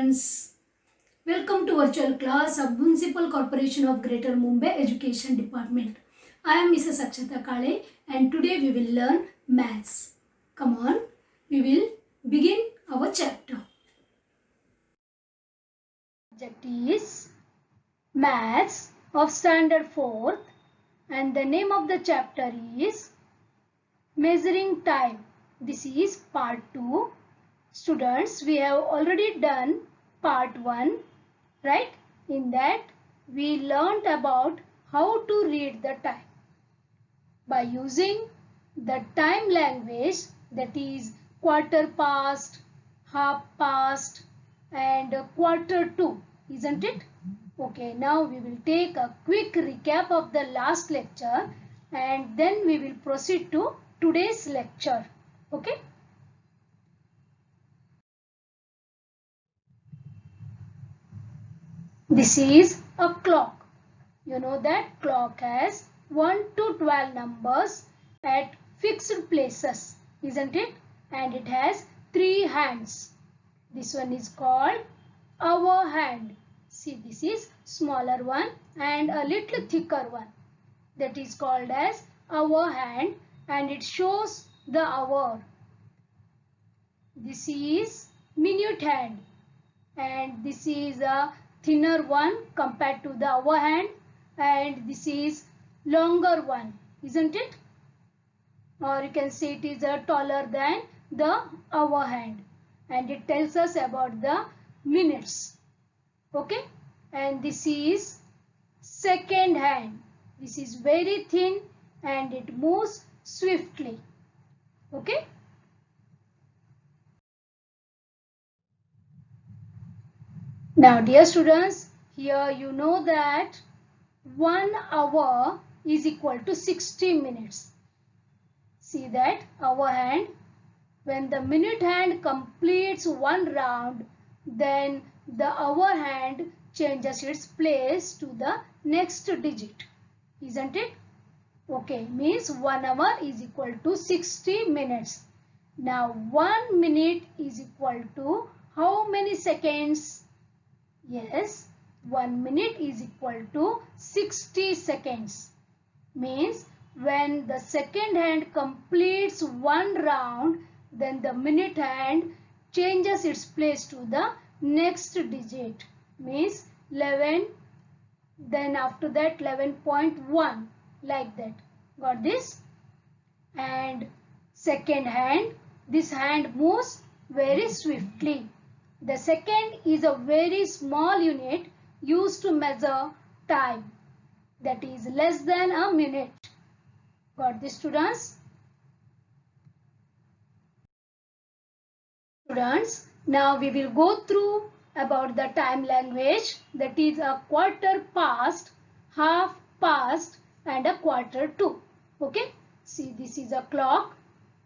students. Welcome to virtual class of Municipal Corporation of Greater Mumbai Education Department. I am Mrs. Akshata Kale and today we will learn maths. Come on, we will begin our chapter. Subject is Maths of Standard 4th and the name of the chapter is Measuring Time. This is part 2. Students, we have already done part 1, right? In that we learnt about how to read the time by using the time language, that is quarter past, half past and quarter to, isn't it? Okay, now we will take a quick recap of the last lecture and then we will proceed to today's lecture. Okay. This is a clock. You know that clock has 1 to 12 numbers at fixed places, isn't it? And it has 3 hands. This one is called hour hand. See, this is smaller one and a little thicker one. That is called as hour hand and it shows the hour. This is minute hand and this is a thinner one compared to the hour hand and this is longer one, isn't it? Or you can say it is a taller than the hour hand and it tells us about the minutes. Okay, and this is second hand. This is very thin and it moves swiftly. Okay. Now dear students, here you know that 1 hour is equal to 60 minutes. See that hour hand, when the minute hand completes one round, then the hour hand changes its place to the next digit, isn't it? Okay, means 1 hour is equal to 60 minutes. Now 1 minute is equal to how many seconds? Yes, 1 minute is equal to 60 seconds. Means when the second hand completes one round, then the minute hand changes its place to the next digit. Means 11, then after that 11.1, like that. Got this? And second hand, this hand moves very swiftly. The second is a very small unit used to measure time, that is less than a minute. Got this, students? Students, now we will go through about the time language, that is a quarter past, half past and a quarter to. Okay, see, this is a clock,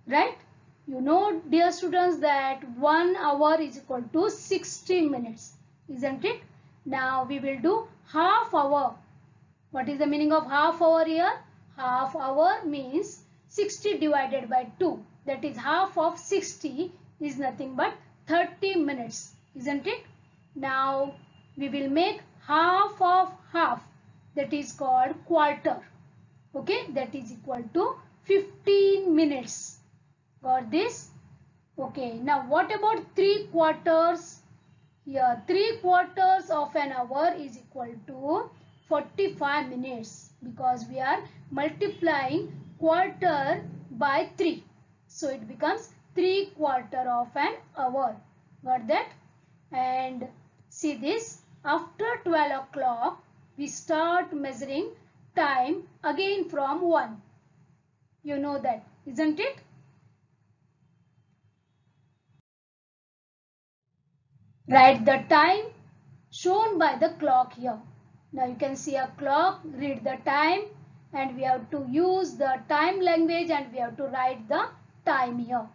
right? You know, dear students, that 1 hour is equal to 60 minutes, isn't it? Now we will do half hour. What is the meaning of half hour here? Half hour means 60 divided by 2. That is half of 60 is nothing but 30 minutes, isn't it? Now we will make half of half. That is called quarter. Okay, that is equal to 15 minutes. Got this? Okay, now what about 3 quarters? Here 3 quarters of an hour is equal to 45 minutes because we are multiplying quarter by 3. So it becomes 3 quarter of an hour. Got that? And see this, after 12 o'clock we start measuring time again from 1. You know that, isn't it? Write the time shown by the clock here. Now you can see a clock, read the time and we have to use the time language and we have to write the time here.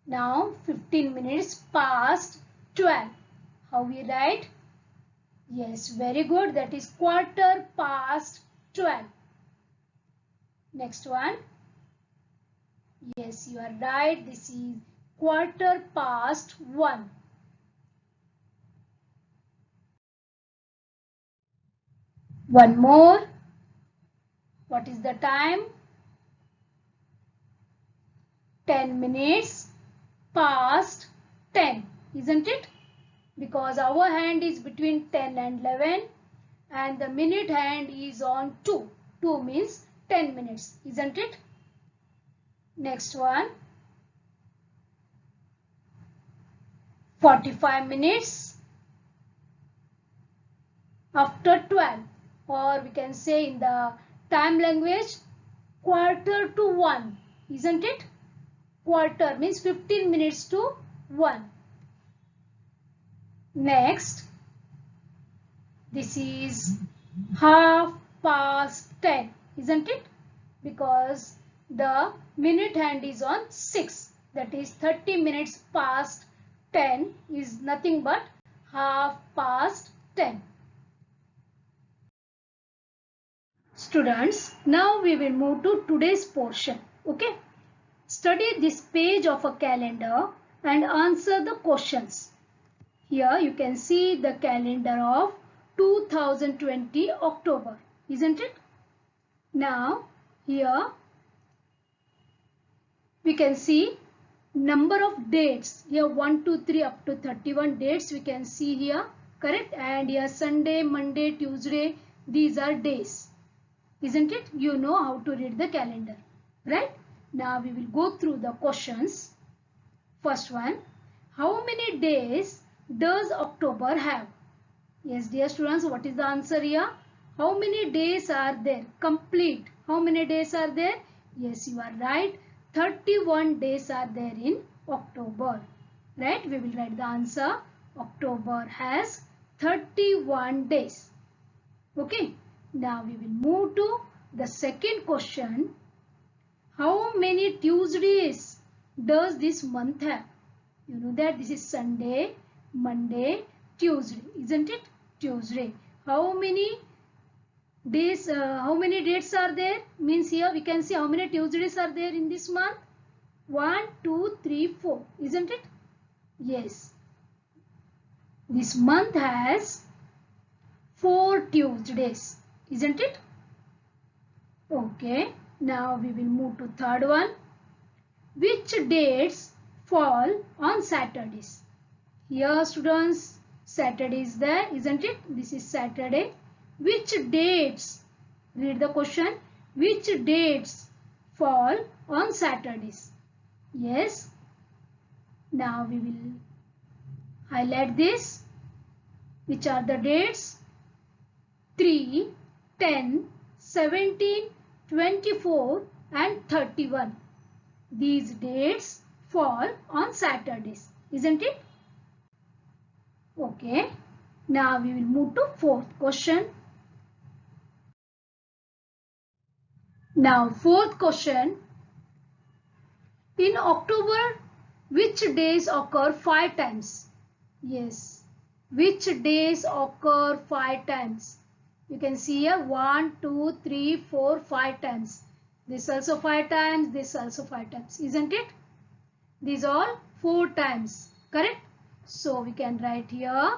Now 15 minutes past 12. How we write? Yes, very good. That is quarter past 12. Next one. Yes, you are right. This is quarter past 1. One more. What is the time? 10 minutes past 10, isn't it? Because our hand is between 10 and 11 and the minute hand is on 2. 2 means 10 minutes, isn't it? Next one. 45 minutes after 12, or we can say in the time language, quarter to 1, isn't it? Quarter means 15 minutes to 1. Next, this is half past 10, isn't it? Because the minute hand is on 6, that is 30 minutes past 10 is nothing but half past 10. Students, now we will move to today's portion. Okay. Study this page of a calendar and answer the questions. Here you can see the calendar of 2020 October, isn't it? Now here we can see number of dates. Here 1, 2, 3 up to 31 dates we can see here, correct? And here Sunday, Monday, Tuesday, these are days, isn't it? You know how to read the calendar, right? Now we will go through the questions. First one, how many days does October have? Yes, dear students, what is the answer here? How many days are there? Complete. How many days are there? Yes, you are right. 31 days are there in October. Right? We will write the answer. October has 31 days. Okay. Now we will move to the second question. How many Tuesdays does this month have? You know that this is Sunday, Monday, Tuesday, isn't it? Tuesday. How many days, how many dates are there? Means here we can see how many Tuesdays are there in this month. 1, 2, 3, 4, isn't it? Yes. This month has 4 Tuesdays, isn't it? Okay. Now we will move to third one. Which dates fall on Saturdays? Here students, Saturday is there, isn't it? This is Saturday. Which dates? Read the question. Which dates fall on Saturdays? Yes. Now we will highlight this. Which are the dates? 3, 10, 17, 24 and 31. These dates fall on Saturdays, isn't it? Okay. Now we will move to fourth question. Now fourth question. In October, which days occur 5 times? Yes. Which days occur 5 times? You can see here 1, 2, 3, 4, 5 times. This also 5 times, this also 5 times, isn't it? These all 4 times, correct? So we can write here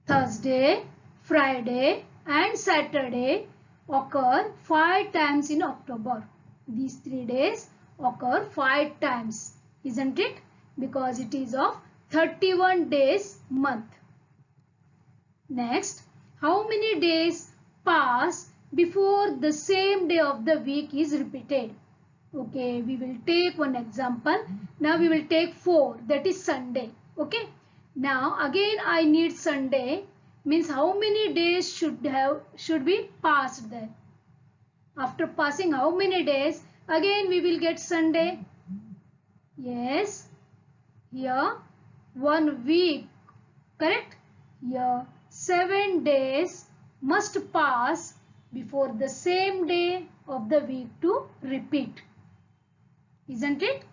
Thursday, Friday and Saturday occur 5 times in October. These 3 days occur 5 times, isn't it? Because it is of 31 days month. Next, how many days pass before the same day of the week is repeated? Okay, we will take one example. Now we will take 4, that is Sunday. Okay. Now again I need Sunday, means how many days should be passed there? After passing how many days, again we will get Sunday. Yes. Here 1 week, correct? Here 7 days must pass before the same day of the week to repeat, isn't it?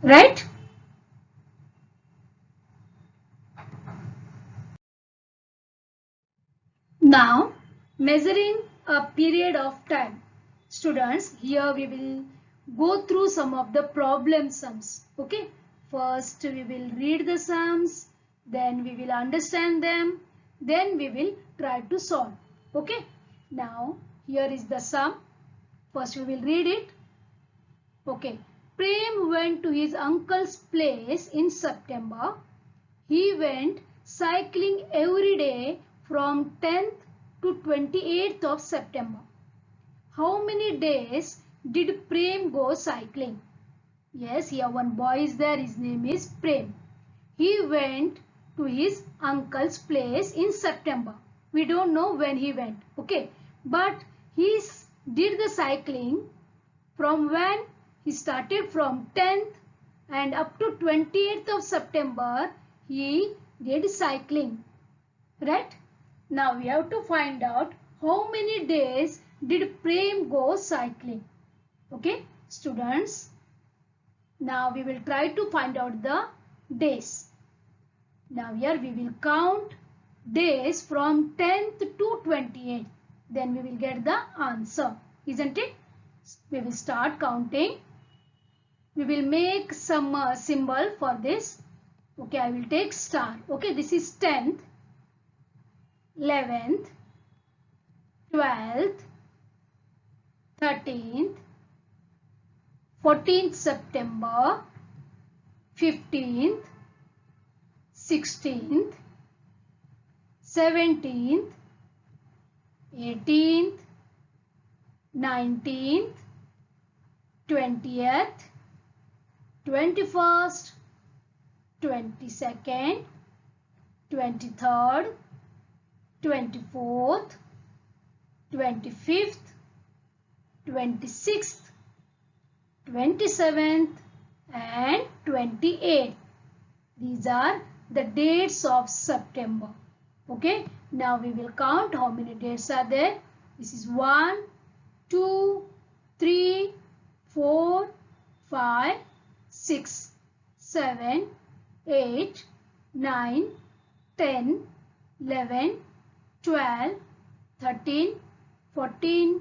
Right? Now, measuring a period of time. Students, here we will go through some of the problem sums. Okay. First we will read the sums, then we will understand them, then we will try to solve. Okay. Now here is the sum. First we will read it. Okay. Prem went to his uncle's place in September. He went cycling every day from 10th to 28th of September. How many days did Prem go cycling? Yes, here one boy is there. His name is Prem. He went to his uncle's place in September. We don't know when he went. Okay. But he did the cycling from when? He started from 10th and up to 28th of September he did cycling. Right? Now we have to find out how many days did Prem go cycling. Okay, students. Now we will try to find out the days. Now here we will count days from 10th to 28th. Then we will get the answer. Isn't it? We will start counting. We will make some symbol for this. Okay, I will take star. Okay, this is 10th, 11th, 12th, 13th, 14th September, 15th, 16th, 17th, 18th, 19th, 20th, 21st, 22nd, 23rd, 24th, 25th, 26th, 27th and 28th. These are the dates of September. Okay. Now we will count how many dates are there. This is 1, 2, 3, 4, 5, 6, 7, 8, 9, 10, 11, 12, 13, 14,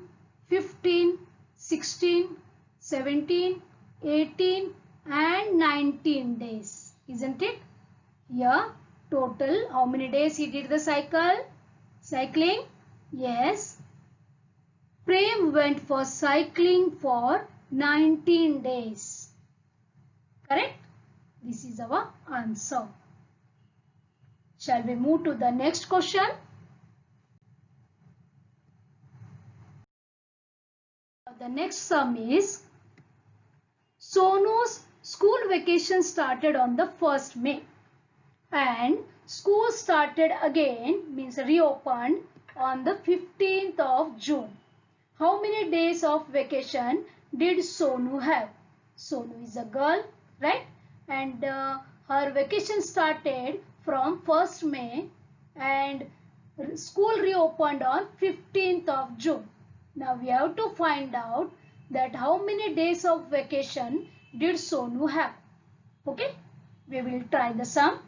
15, 16, 17, 18 and 19 days. Isn't it? Here total how many days he did the cycling? Yes. Prem went for cycling for 19 days. Correct? This is our answer. Shall we move to the next question? The next sum is Sonu's school vacation started on the 1st May and school started again, means reopened, on the 15th of June. How many days of vacation did Sonu have? Sonu is a girl, right? And her vacation started from 1st May and school reopened on 15th of June. Now we have to find out that how many days of vacation did Sonu have. Okay, we will try the sum.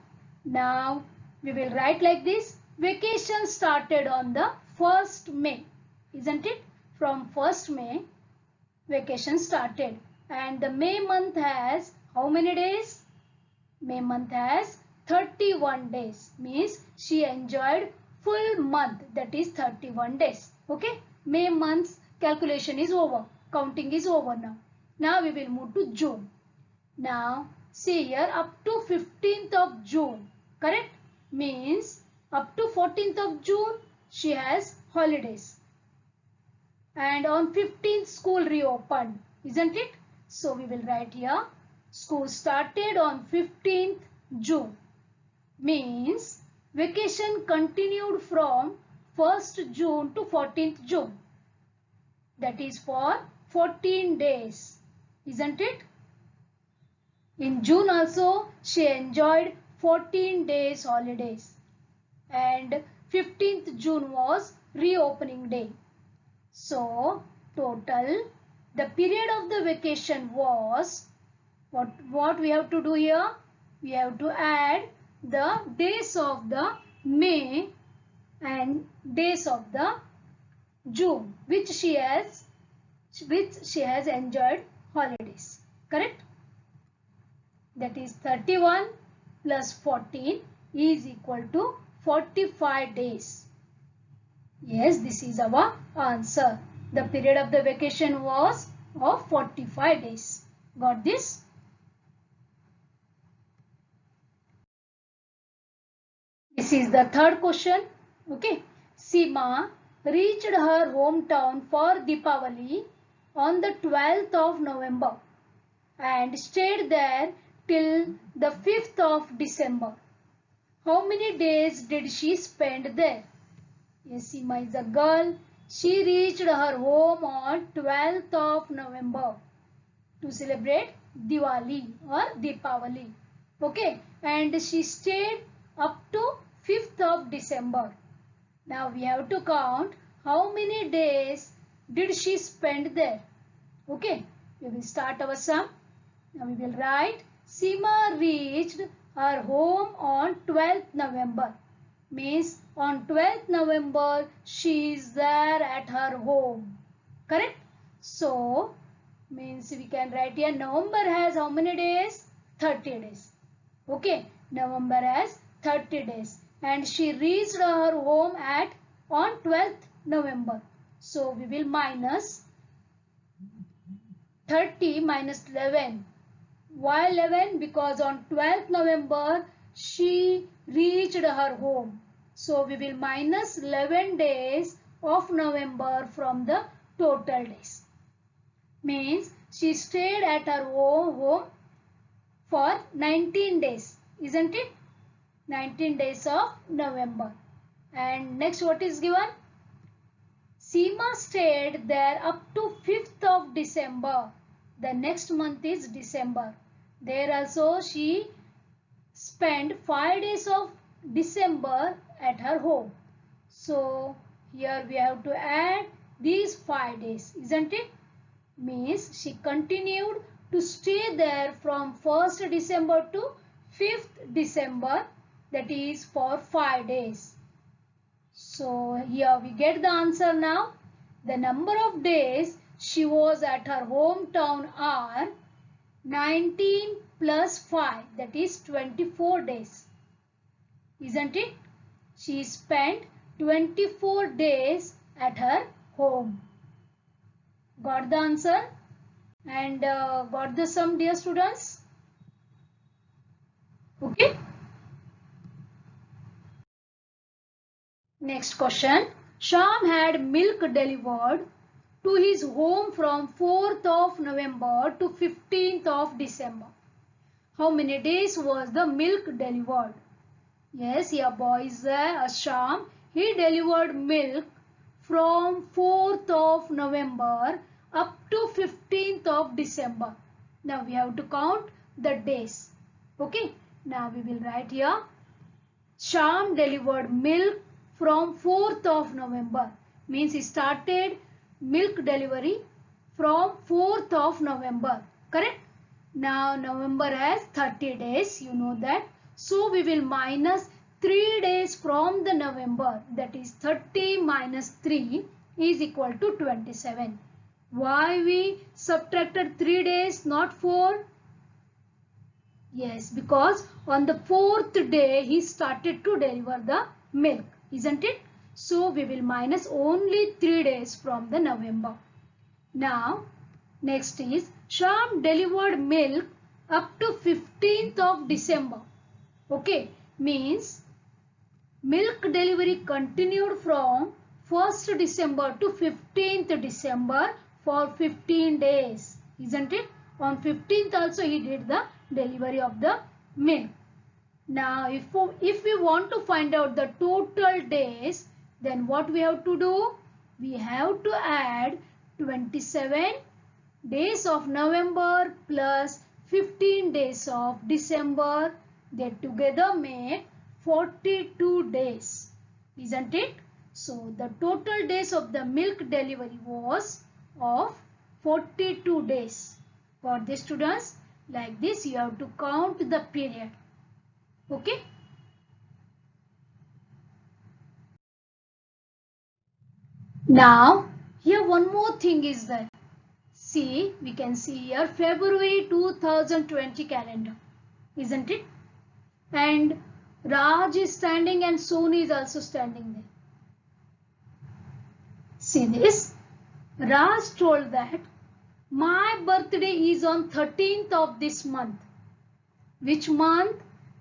Now we will write like this. Vacation started on the 1st May. Isn't it? From 1st May vacation started. And the May month has how many days? May month has 31 days. Means she enjoyed full month, that is 31 days. Okay. May month's calculation is over. Counting is over now. Now we will move to June. Now see here up to 15th of June. Correct? Means up to 14th of June she has holidays. And on 15th school reopened. Isn't it? So we will write here school started on 15th June. Means vacation continued from 1st June to 14th June. That is for 14 days. Isn't it? In June also she enjoyed 14 days holidays. And 15th June was reopening day. So total the period of the vacation was, what we have to do here? We have to add the days of the May and days of the June which she has enjoyed holidays. Correct? that is 31 plus 14 is equal to 45 days. Yes, this is our answer. The period of the vacation was of 45 days. Got this? This is the third question. Okay. Seema reached her hometown for Deepavali on the 12th of November and stayed there till the 5th of December. How many days did she spend there? Yes, Seema is a girl. She reached her home on 12th of November to celebrate Diwali or Deepavali. Okay, and she stayed up to 5th of December. Now we have to count how many days did she spend there. Okay, we will start our sum. Now we will write Seema reached her home on 12th November. Means on 12th November she is there at her home. Correct? So means we can write here November has how many days? 30 days. Okay, November has 30 days and she reached her home at on 12th November. So we will minus 30 minus 11. Why 11? Because on 12th November she reached her home. So we will minus 11 days of November from the total days. Means she stayed at her home for 19 days, isn't it? 19 days of November. And next what is given? Seema stayed there up to 5th of December. The next month is December. There also she spent 5 days of December at her home. So here we have to add these 5 days, isn't it? Means she continued to stay there from 1st December to 5th December, that is for 5 days. So here we get the answer now. The number of days she was at her hometown are 19 plus 5, that is 24 days. Isn't it? She spent 24 days at her home. Got the answer? And got the sum, dear students? Okay. Next question. Sham had milk delivered to his home from 4th of November to 15th of December. How many days was the milk delivered? Yes, here boy is there, Sham. He delivered milk from 4th of November up to 15th of December. Now we have to count the days. Okay. Now we will write here. Sham delivered milk from 4th of November. Means he started milk delivery from 4th of November. Correct? Now November has 30 days. You know that. So we will minus 3 days from the November. That is 30 minus 3 is equal to 27. Why we subtracted 3 days, not 4? Yes, because on the 4th day he started to deliver the milk, isn't it? So we will minus only 3 days from the November. Now next is Sham delivered milk up to 15th of December. Okay, means milk delivery continued from 1st December to 15th December for 15 days, isn't it? On 15th also he did the delivery of the milk. Now if we want to find out the total days, then what we have to do? We have to add 27 days of November plus 15 days of December. They together make 42 days, isn't it? So the total days of the milk delivery was of 42 days. For the students, like this you have to count the period. Okay. Now here one more thing is there. See, we can see here February 2020 calendar. isn't it? And Raj is standing and Sonu is also standing there. See this? Raj told that my birthday is on 13th of this month. Which month?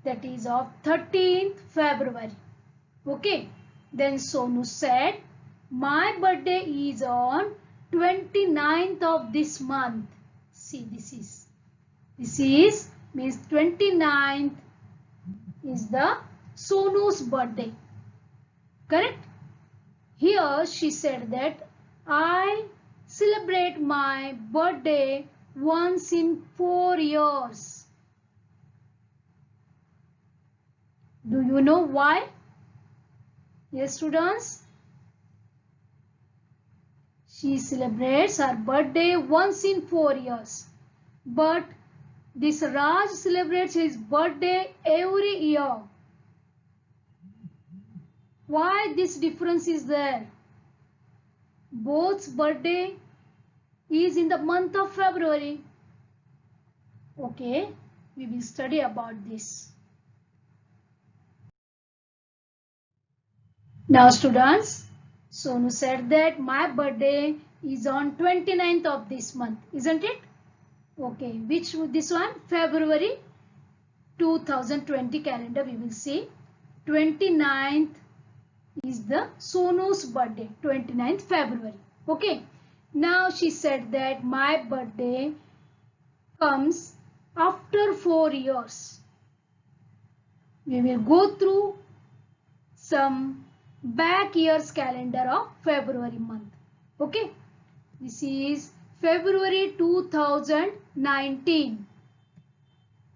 That is of 13th February. Okay. Then Sonu said, my birthday is on 29th of this month. See, this is means 29th is the Sonu's birthday. Correct? Here she said that I celebrate my birthday once in 4 years. Do you know why? Yes, students. She celebrates her birthday once in 4 years. But this Raj celebrates his birthday every year. Why this difference is there? Both's birthday is in the month of February. Okay, we will study about this. Now students, Sonu said that my birthday is on 29th of this month, isn't it? Okay, which this one? February 2020 calendar we will see. 29th is the Sonu's birthday, 29th February. Okay, now she said that my birthday comes after 4 years. We will go through some back year's calendar of February month. Okay, this is February 2019.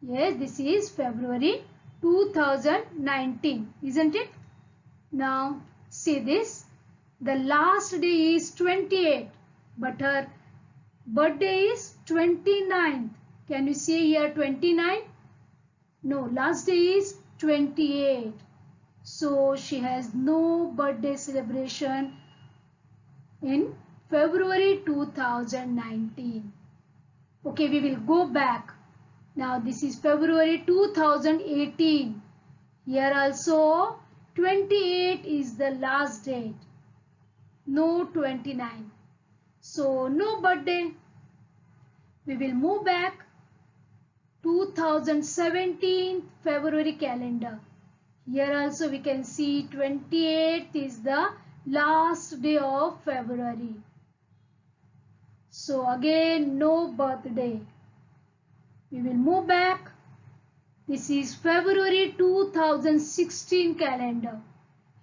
Yes, this is February 2019, isn't it? Now see this, the last day is 28, but her birthday is 29th. Can you see here 29? No, last day is 28. So she has no birthday celebration in February 2019. Okay, we will go back. Now this is February 2018. Here also 28 is the last date. No 29. So no birthday. We will move back 2017 February calendar. Here also we can see 28th is the last day of February. So again no birthday. We will move back. This is February 2016 calendar.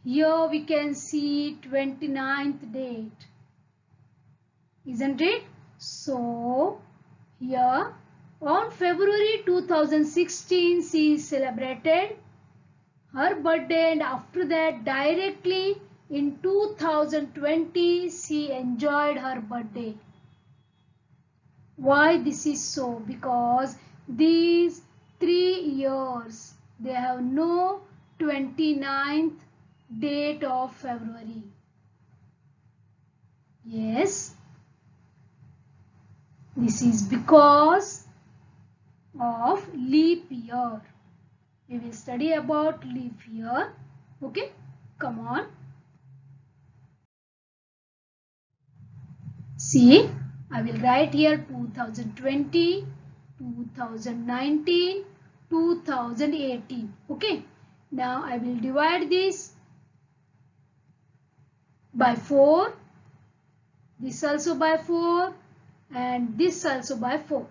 Here we can see 29th date. Isn't it? So here on February 2016 she celebrated her birthday, and after that directly in 2020 she enjoyed her birthday. Why this is so? Because these 3 years they have no 29th date of February. Yes, this is because of leap year. We will study about leap year. Okay, come on. See, I will write here 2020, 2019, 2018. Okay, now I will divide this by 4, this also by 4, and this also by 4.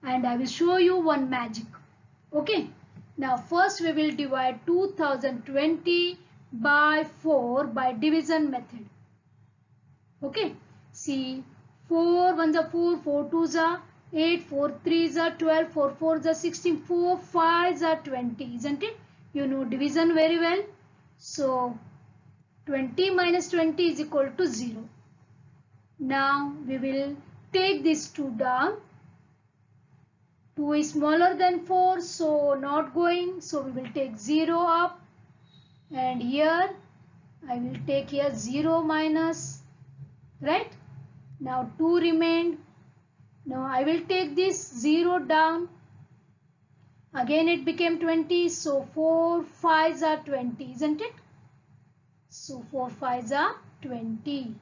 And I will show you one magic. Okay, now first we will divide 2020 by 4 by division method. Okay, see, 4 1s are 4, 4 2s are 8, 4 3s are 12, 4 4s are 16, 4 5s are 20, isn't it? You know division very well. So 20 minus 20 is equal to 0. Now we will take this 2 down. 2 is smaller than 4, so not going. So we will take 0 up. And here I will take here 0 minus. Right? Now 2 remained. Now I will take this 0 down. Again it became 20. So 4 5s are 20, isn't it? So 4 5s are 20.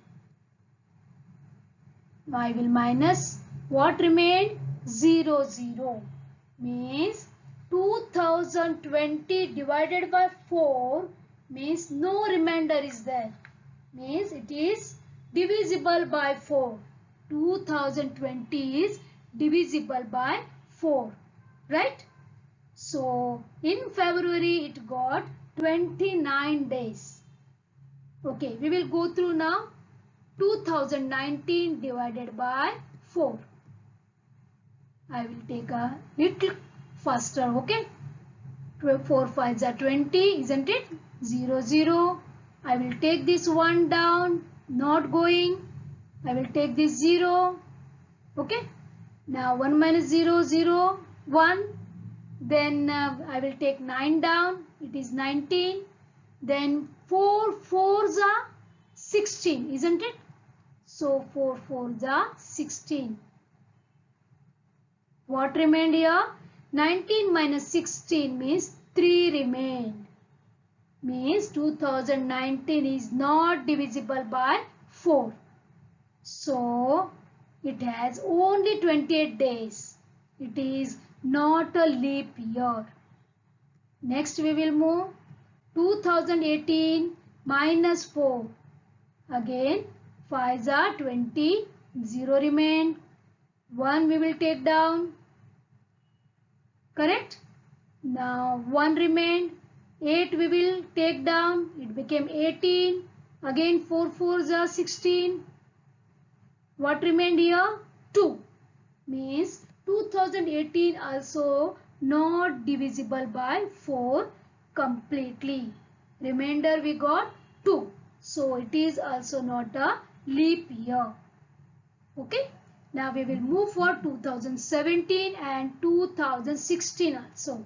Now I will minus what remained? 0 0. Means 2020 divided by 4 means no remainder is there. Means it is divisible by 4. 2020 is divisible by 4. Right? So in February it got 29 days. Okay, we will go through now. 2019 divided by 4. I will take a little faster. Okay, 4 5s are 20, isn't it? 0 0. I will take this 1 down, not going. I will take this 0. Okay, now 1 minus 0 0 1. Then I will take 9 down, it is 19. Then 4 4s are 16, isn't it? So 4 4s are 16. What remained here? 19 minus 16 means 3 remained. Means 2019 is not divisible by 4. So it has only 28 days. It is not a leap year. Next we will move 2018 minus 4. Again 5s are 20, 0 remained. 1 we will take down. Correct? Now 1 remained. 8 we will take down. It became 18. Again 4 4s are 16. What remained here? 2. Means 2018 also not divisible by 4 completely. Remainder we got 2. So it is also not a leap year. Okay. Now we will move for 2017 and 2016 also.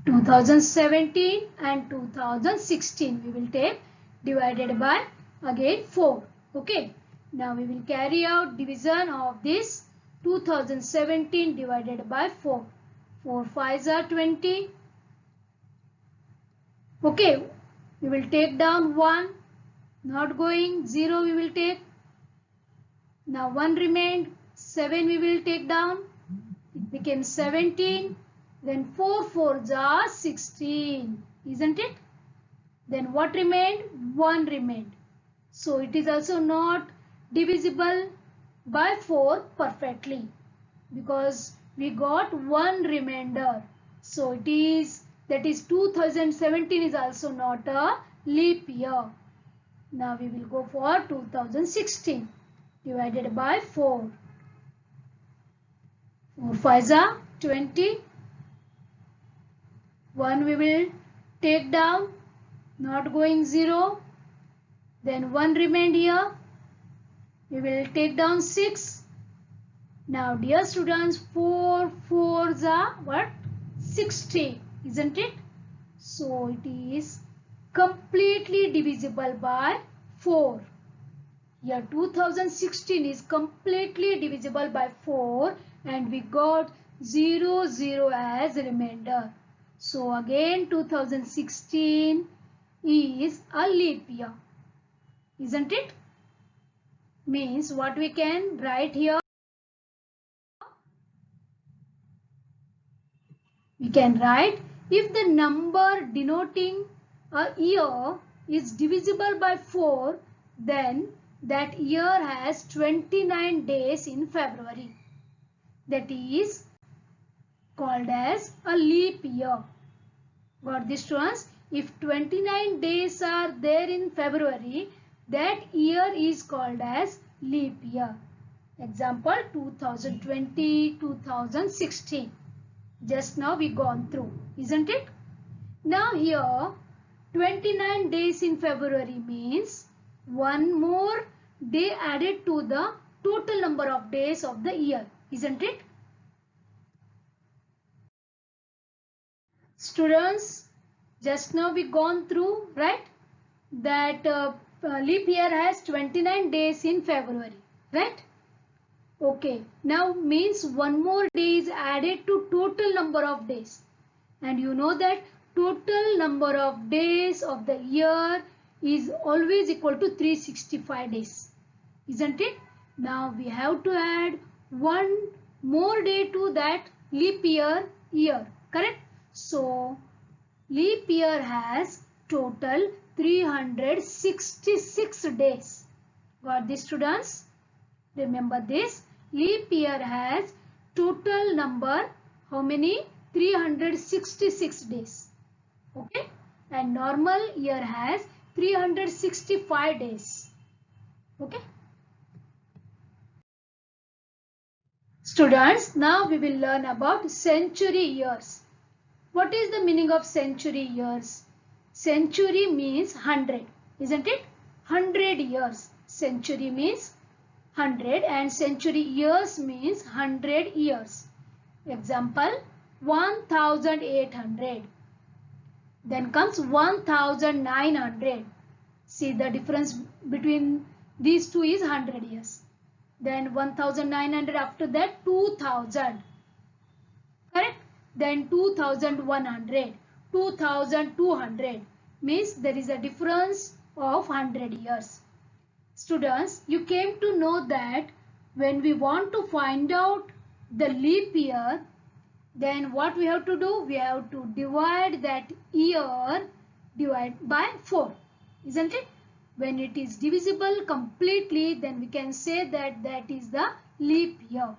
2017 and 2016 we will take divided by again 4. Okay. Now we will carry out division of this 2017 divided by 4. 4 5s are 20. Okay. We will take down 1. Not going. 0 we will take. Now 1 remained. 7 we will take down. It became 17. Then 4 4s are 16. Isn't it? Then what remained? 1 remained. So it is also not divisible by 4 perfectly. Because we got 1 remainder. So it is, that is 2017 is also not a leap year. Now we will go for 2016 divided by 4. 4 5s are 20. 1 we will take down, not going 0. Then 1 remained here. We will take down 6. Now dear students, 4 4s are what? 60, isn't it? So it is completely divisible by 4. Here 2016 is completely divisible by 4 and we got 0 0 as remainder. So again 2016 is a leap year. Isn't it? Means what we can write here? We can write if the number denoting a year is divisible by 4, then that year has 29 days in February. That is called as a leap year. Got this, students? If 29 days are there in February, that year is called as leap year. Example 2020, 2016. Just now we gone through, isn't it? Now here 29 days in February means one more day added to the total number of days of the year, isn't it? Students, just now we gone through, right? That leap year has 29 days in February, right? Okay, now means one more day is added to total number of days. And you know that total number of days of the year is always equal to 365 days. Isn't it? Now we have to add one more day to that leap year. Correct? So leap year has total 366 days. Got this, students? Remember this. Leap year has total number, how many? 366 days. Okay? And normal year has 365 days. Okay? Students, now we will learn about century years. What is the meaning of century years? Century means 100, isn't it? 100 years. Century means 100 and century years means 100 years. Example, 1800. Then comes 1900. See, the difference between these two is 100 years. Then 1900, after that 2000. Correct? Then 2100. 2200 means there is a difference of 100 years. Students, you came to know that when we want to find out the leap year, then what we have to do? We have to divide that year by 4. Isn't it? When it is divisible completely, then we can say that that is the leap year.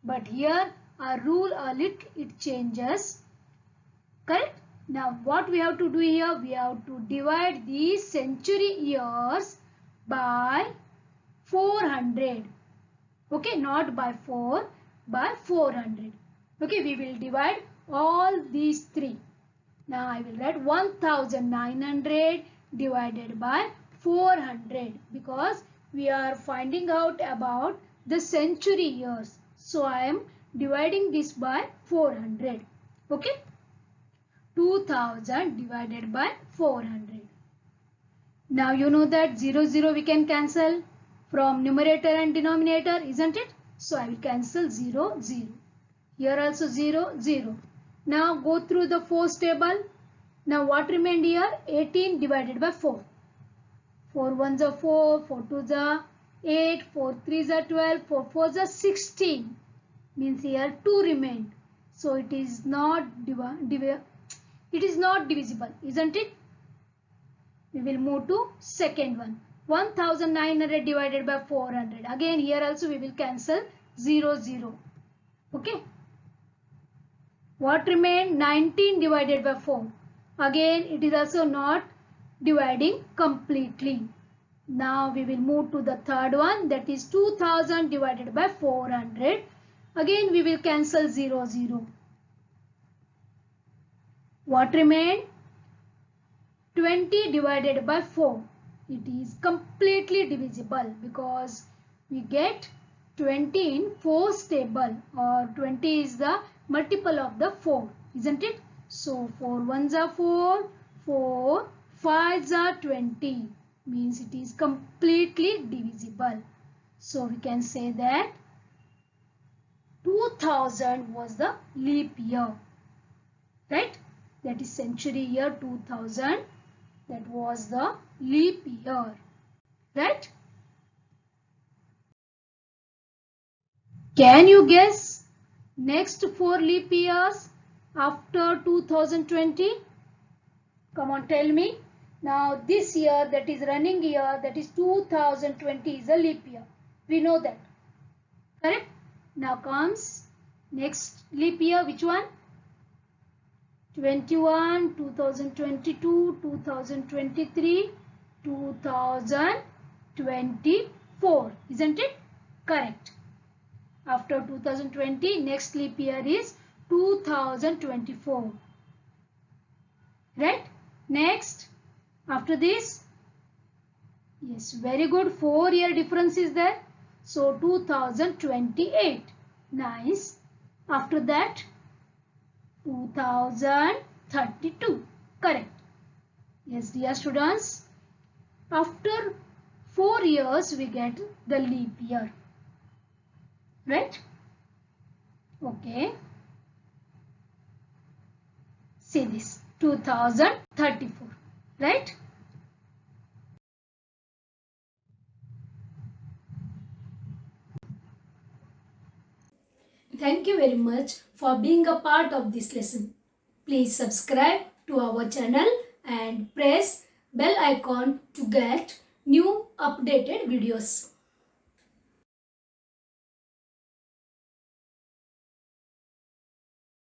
But here our rule it changes. Correct? Now what we have to do here? We have to divide these century years by 400. Okay, not by 4, by 400. Okay, we will divide all these three. Now I will write 1900 divided by 400 because we are finding out about the century years. So I am dividing this by 400. Okay, 2000 divided by 400. Now you know that 0, 0 we can cancel from numerator and denominator, isn't it? So I will cancel 0, 0. Here also 0, 0. Now go through the 4's table. Now what remained here? 18 divided by 4. 4 1s are 4, 4 2s are 8, 4 3s are 12, 4 4s are 16. Means here 2 remained. So it is not divisible, isn't it? We will move to second one. 1900 divided by 400. Again here also we will cancel 0, 0. Okay. What remained? 19 divided by 4. Again it is also not dividing completely. Now we will move to the third one, that is 2000 divided by 400. Again we will cancel 0, 0. What remained? 20 divided by 4. It is completely divisible because we get 20 in 4's table, or 20 is the multiple of the 4, isn't it? So 4 1s are 4, 4 5s are 20, means it is completely divisible. So we can say that 2000 was the leap year, right? That is century year 2000. That was the leap year, right? Can you guess next 4 leap years after 2020? Come on, tell me. Now this year, that is running year, that is 2020 is a leap year. We know that. Correct? Now comes next leap year. Which one? 21, 2022, 2023, 2024. Isn't it? Correct. After 2020, next leap year is 2024. Right? Next, after this, yes, very good. 4-year difference is there. So 2028. Nice. After that, 2032. Correct. Yes, dear students. After 4 years, we get the leap year. right? Okay. See this 2034, right? Thank you very much for being a part of this lesson. Please subscribe to our channel and press bell icon to get new updated videos.